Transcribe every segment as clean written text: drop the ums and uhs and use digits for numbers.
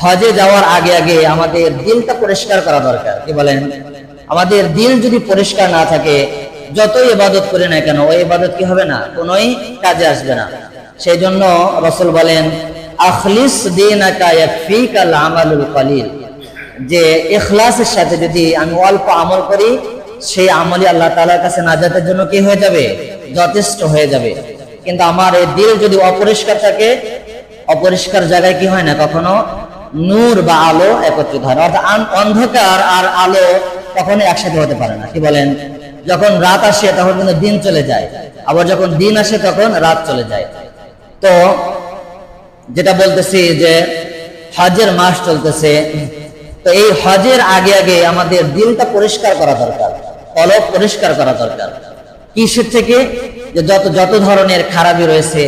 হজে যাওয়ার আগে আগে আমাদের দিলটা পরিষ্কার করা দরকার। কি বলেন? আমাদের দিল যদি পরিষ্কার না থাকে, যতই ইবাদত করি না কেন ওই ইবাদত কি হবে না, কোনোই কাজে আসবে না। সেই জন্য রাসূল বলেন, আখলিস দীনাকা ইয়াকফিকাল আমালুল কলিল, যে ইখলাসের সাথে যদি আমি অল্প আমল করি, সেই আমলই আল্লাহ তাআলার কাছে নাজাতের জন্য কি হয়ে যাবে, যথেষ্ট হয়ে যাবে। কিন্তু আমার এই দিল যদি অপরিষ্কার থাকে, অপরিষ্কার জায়গায় কি হয় না, কখনো নূর বা আলো একত্রিত হয় না। অর্থাৎ অন্ধকার আর আলো কখনো একসাথে হতে পারে না। কি বলেন? যখন রাত আসে তখন কিন্তু দিন চলে যায়, আবার যখন দিন আসে তখন রাত চলে যায়। তো যেটা বলতেছি যে হজের মাস চলতেছে, তো এই হজের আগে আগে আমাদের দিলটা পরিষ্কার করা দরকার, কলব পরিষ্কার করা দরকার। কিসের থেকে? যে যত ধরনের খারাপি রয়েছে,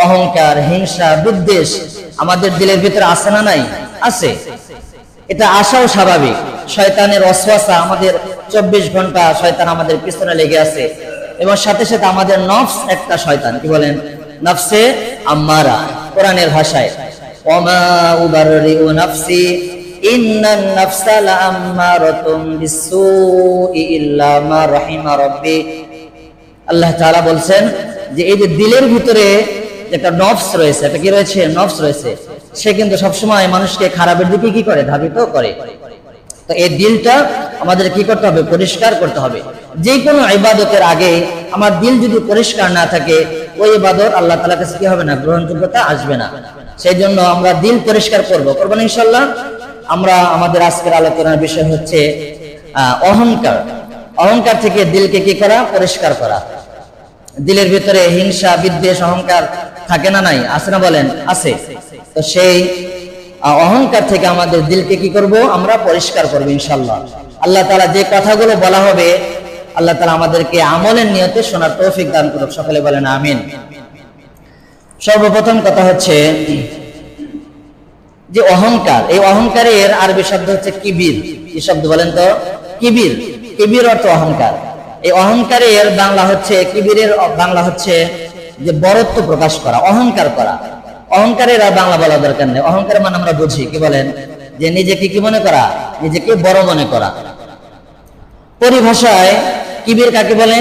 অহংকার, হিংসা, বিদ্বেষ আমাদের দিলের ভিতরে আছে না নাই? আছে। এটা আসাও স্বাভাবিক। শয়তানের ওয়াসওয়াসা, আমাদের 24 ঘন্টা শয়তান আমাদের পিছনে লেগে আছে, এবং সাথে সাথে আমাদের নফস একটা শয়তান। কি বলেন? নফসে আম্মারা, কোরআনের ভাষায় ওমা উবাররিউ নাফসি ইন্নান নাফসা লাআম্মারাতুম বিসসুই ইল্লা মা রাহিমা রাব্বি। আল্লাহ তাআলা বলছেন যে এই যে দিলের ভিতরে একটা নফস রয়েছে, এটা কি রয়েছে? নফস রয়েছে। সে কিন্তু সবসময় মানুষকে খারাপের দিকে কি করে, ধাবিত করে। তো এই দিলটা আমাদের কি করতে হবে? পরিষ্কার করতে হবে। যে কোনো ইবাদতের আগে আমার দিল যদি পরিষ্কার না থাকে, ওই ইবাদত আল্লাহ তাআলার কাছে কি হবে না, গ্রহণযোগ্যতা আসবে না। সেই জন্য আমরা দিল পরিষ্কার করব না ইনশাআল্লাহ। আমরা আমাদের আজকের আলোচনার বিষয় হচ্ছে অহংকার। অহংকার থেকে দিলকে কি করা? পরিষ্কার করা। দিলের ভিতরে হিংসা, বিদ্বেষ, অহংকার থাকে না নাই? আছে না বলেন? আছে। তো সেই অহংকার থেকে আমাদের দিলকে কি করব? আমরা পরিষ্কার করব ইনশাআল্লাহ। আল্লাহ তাআলা যে কথাগুলো বলা হবে, আল্লাহ তাআলা আমাদেরকে আমলের নিয়তে শোনার তৌফিক দান করুক। সকলে বলেন আমিন। সর্বপ্রথম কথা হচ্ছে যে অহংকার, এই অহংকারের আরবি শব্দ হচ্ছে কিবির। কি শব্দ বলেন তো? কিবির। কিবির অর্থ অহংকার। এই অহংকারের বাংলা হচ্ছে, কিবিরের বাংলা হচ্ছে যে বড়ত্ব প্রকাশ করা, অহংকার করা। অহংকারের আর বাংলা বলা দরকার নেই। অহংকার মানে আমরা বুঝি, কি বলেন, যে নিজেকে কি মনে করা, নিজেকে বড় মনে করা। পরিভাষায় কিবির কাকে বলে?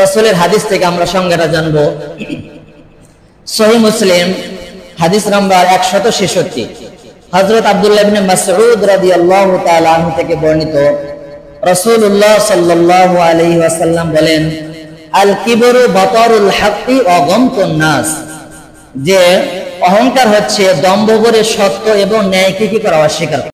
রাসূলের হাদিস থেকে আমরা সংজ্ঞাটা জানবো। সহিহ মুসলিম হাদিস নাম্বার 166, হযরত আব্দুল্লাহ ইবনে মাসউদ রাদিয়াল্লাহু তাআলা আনহু থেকে বর্ণিত, রাসূলুল্লাহ সাল্লাল্লাহু আলাইহি ওয়াসাল্লাম বলেন, আল কিবরু বাতারুল হাক্কি ওয়া গামতুন নাস, যে অহংকার হচ্ছে দম্ভ করে সত্য এবং ন্যায়কে কি করা, অস্বীকার করা।